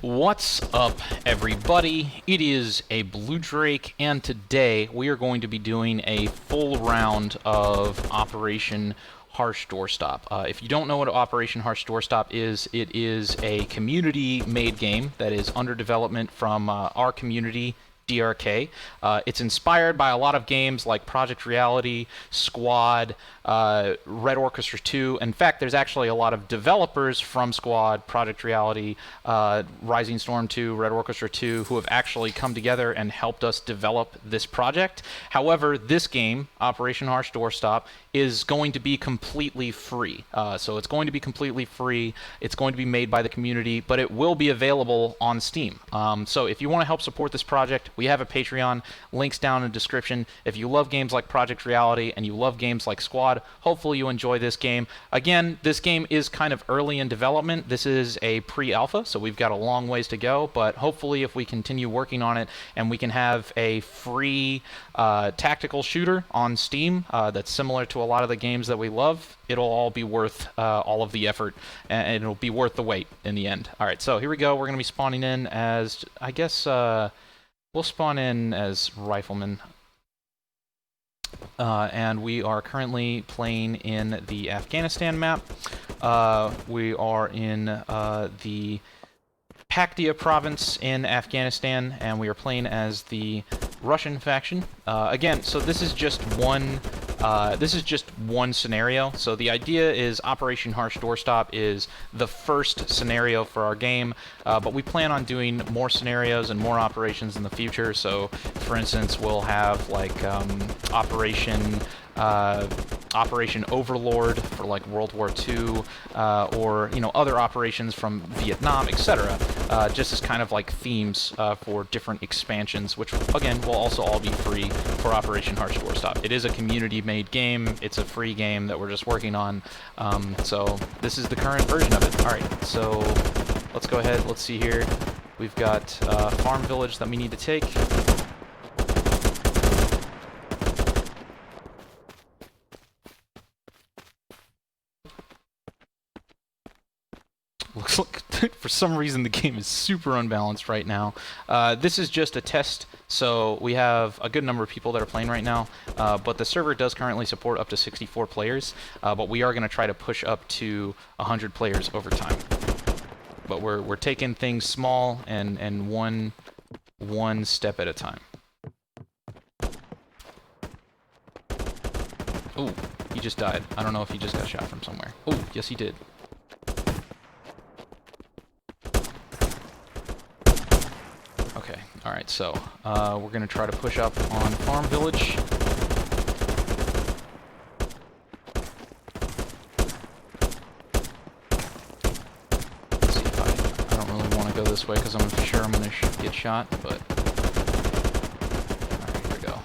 What's up, everybody? It is a Blue Drake, and today we are going to be doing a full round of Operation Harsh Doorstop. If you don't know what Operation Harsh Doorstop is, it is a community-made game that is under development from our community, DRK. It's inspired by a lot of games like Project Reality, Squad, Red Orchestra 2. In fact, there's actually a lot of developers from Squad, Project Reality, Rising Storm 2, Red Orchestra 2, who have actually come together and helped us develop this project. However, this game, Operation Harsh Doorstop, is going to be completely free. So it's going to be completely free. It's going to be made by the community, but it will be available on Steam. So if you want to help support this project, we have a Patreon, links down in the description. If you love games like Project Reality and you love games like Squad, hopefully you enjoy this game. Again, this game is kind of early in development. This is a pre-alpha, so we've got a long ways to go, but hopefully if we continue working on it and we can have a free tactical shooter on Steam that's similar to a lot of the games that we love, it'll all be worth all of the effort, and it'll be worth the wait in the end. Alright, so here we go. We're going to be spawning in as, I guess, we'll spawn in as Rifleman. And we are currently playing in the Afghanistan map. We are in the Paktia province in Afghanistan, and we are playing as the Russian faction. Again, so this is just one scenario. So the idea is Operation Harsh Doorstop is the first scenario for our game, but we plan on doing more scenarios and more operations in the future. So, for instance, we'll have like Operation Overlord for like World War II, or other operations from Vietnam, etc. Just as kind of like themes for different expansions, which again will also all be free for Operation Harsh Doorstop. It is a community-made game. It's a free game that we're just working on. So this is the current version of it. All right, so let's go ahead. Let's see here. We've got farm village that we need to take. Looks like for some reason the game is super unbalanced right now. This is just a test, so we have a good number of people that are playing right now, but the server does currently support up to 64 players, but we are going to try to push up to 100 players over time. But we're taking things small and one step at a time. Ooh, he just died. I don't know if he just got shot from somewhere. Oh, yes he did. Okay, alright, so we're going to try to push up on Farm Village. Let's see if I don't really want to go this way because I'm sure I'm going to get shot, but... Alright, here we go.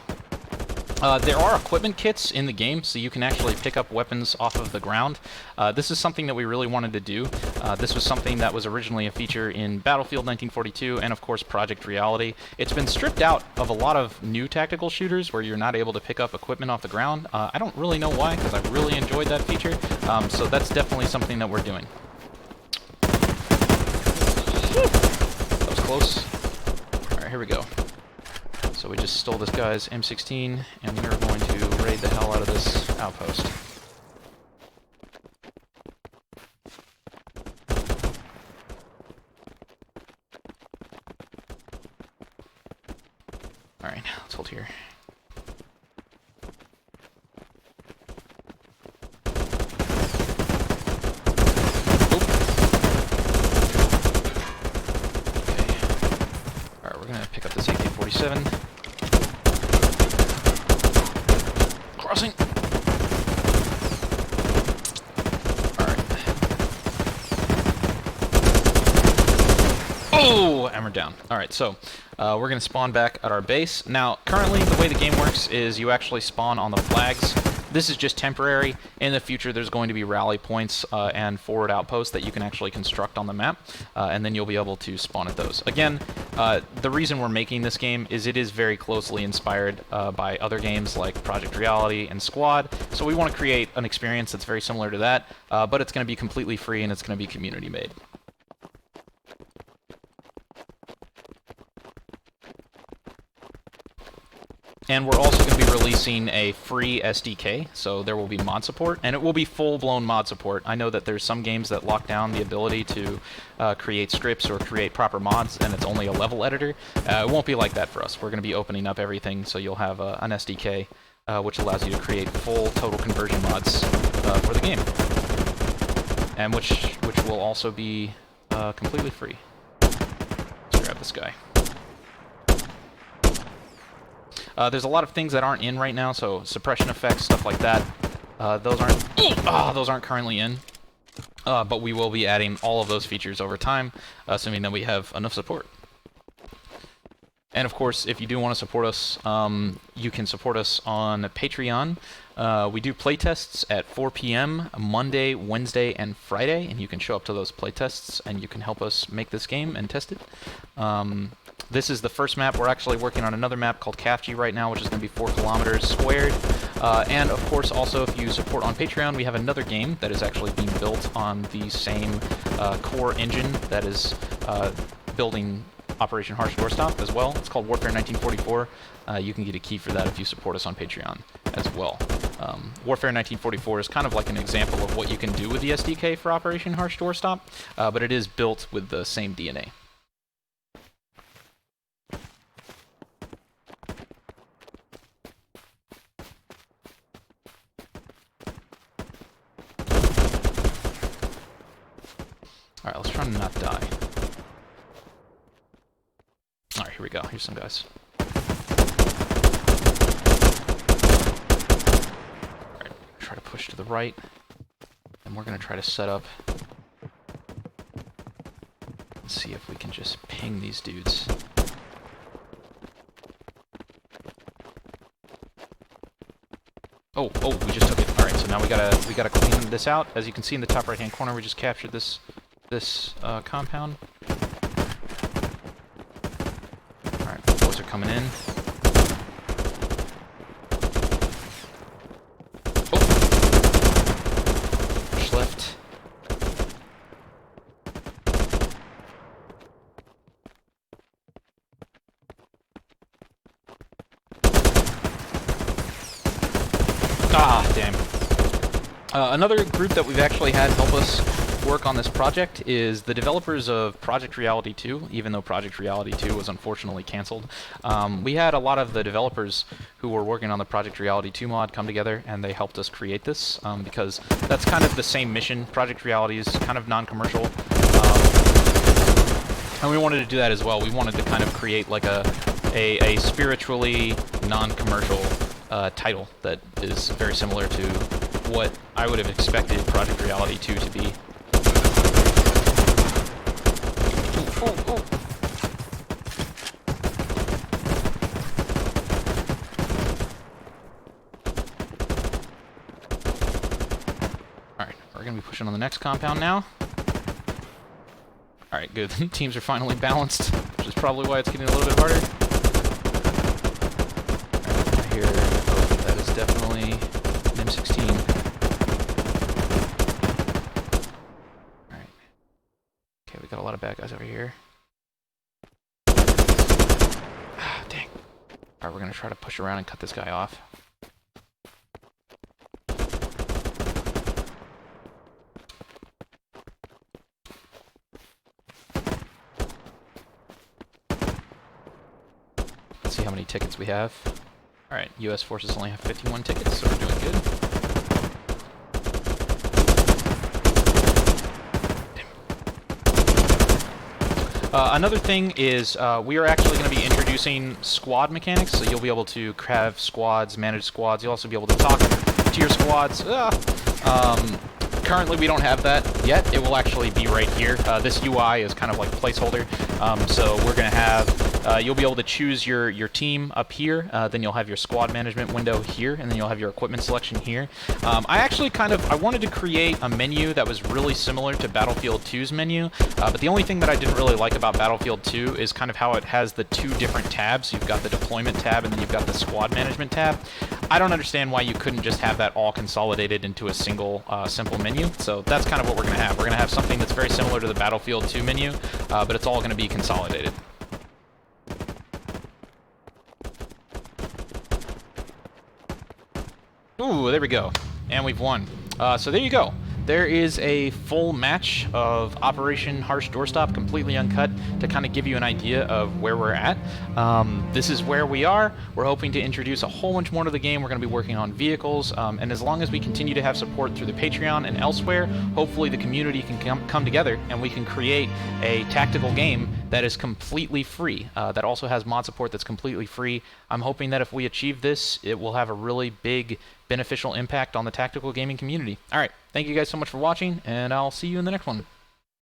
There are equipment kits in the game, so you can actually pick up weapons off of the ground. This is something that we really wanted to do. This was something that was originally a feature in Battlefield 1942 and, of course, Project Reality. It's been stripped out of a lot of new tactical shooters where you're not able to pick up equipment off the ground. I don't really know why, because I really enjoyed that feature. So that's definitely something that we're doing. That was close. Alright, here we go. So we just stole this guy's M16, and we are going to raid the hell out of this outpost. Alright, let's hold here. Okay. Alright, we're gonna pick up this AK-47. Crossing. Alright. Oh! And we're down. Alright, so we're going to spawn back at our base. Now, currently, the way the game works is you actually spawn on the flags. This is just temporary. In the future, there's going to be rally points and forward outposts that you can actually construct on the map, and then you'll be able to spawn at those. Again, the reason we're making this game is it is very closely inspired by other games like Project Reality and Squad, so we want to create an experience that's very similar to that, but it's going to be completely free and it's going to be community made. And we're also going to be releasing a free SDK, so there will be mod support, and it will be full-blown mod support. I know that there's some games that lock down the ability to create scripts or create proper mods, and it's only a level editor. It won't be like that for us. We're going to be opening up everything, so you'll have an SDK, which allows you to create full total conversion mods for the game, and which will also be completely free. Let's grab this guy. There's a lot of things that aren't in right now, so suppression effects, stuff like that. Those aren't currently in, but we will be adding all of those features over time, assuming that we have enough support. And of course, if you do want to support us, you can support us on Patreon. We do playtests at 4 p.m. Monday, Wednesday, and Friday, and you can show up to those playtests and you can help us make this game and test it. This is the first map. We're actually working on another map called CAFG right now, which is going to be 4 kilometers squared. And of course, also, if you support on Patreon, we have another game that is actually being built on the same core engine that is building Operation Harsh Doorstop as well. It's called Warfare 1944. You can get a key for that if you support us on Patreon as well. Warfare 1944 is kind of like an example of what you can do with the SDK for Operation Harsh Doorstop, but it is built with the same DNA. Alright, let's try to not die. Alright, here we go. Here's some guys. Alright, try to push to the right. And we're going to try to set up and see if we can just ping these dudes. Oh, we just took it. Alright, so now we gotta clean this out. As you can see in the top right hand corner, we just captured this compound. Alright, boys are coming in. Oh! Push left. Ah, damn. Another group that we've actually had help us work on this project is the developers of Project Reality 2, even though Project Reality 2 was unfortunately canceled. We had a lot of the developers who were working on the Project Reality 2 mod come together, and they helped us create this, because that's kind of the same mission. Project Reality is kind of non-commercial, and we wanted to do that as well. We wanted to kind of create like a spiritually non-commercial title that is very similar to what I would have expected Project Reality 2 to be. Alright, we're going to be pushing on the next compound now. Alright, good. Teams are finally balanced, which is probably why it's getting a little bit harder. Alright, I hear... Oh, that is definitely an M16. Alright. Okay, we got a lot of bad guys over here. Ah, dang. Alright, we're gonna try to push around and cut this guy off. Let's see how many tickets we have. Alright, US forces only have 51 tickets, so we're doing good. Another thing is we are actually going to be introducing squad mechanics, so you'll be able to have squads, manage squads. You'll also be able to talk to your squads. Currently we don't have that yet. It will actually be right here. This UI is kind of like placeholder, so we're going to have, you'll be able to choose your team up here, then you'll have your squad management window here, and then you'll have your equipment selection here. I actually I wanted to create a menu that was really similar to Battlefield 2's menu, but the only thing that I didn't really like about Battlefield 2 is kind of how it has the two different tabs. You've got the deployment tab, and then you've got the squad management tab. I don't understand why you couldn't just have that all consolidated into a single, simple menu. So that's kind of what we're going to have. We're going to have something that's very similar to the Battlefield 2 menu, but it's all going to be consolidated. Ooh, there we go. And we've won. So there you go. There is a full match of Operation Harsh Doorstop, completely uncut, to kind of give you an idea of where we're at. This is where we are. We're hoping to introduce a whole bunch more to the game. We're going to be working on vehicles, and as long as we continue to have support through the Patreon and elsewhere, hopefully the community can come together and we can create a tactical game that is completely free, that also has mod support that's completely free. I'm hoping that if we achieve this, it will have a really big beneficial impact on the tactical gaming community. All right, thank you guys so much for watching, and I'll see you in the next one.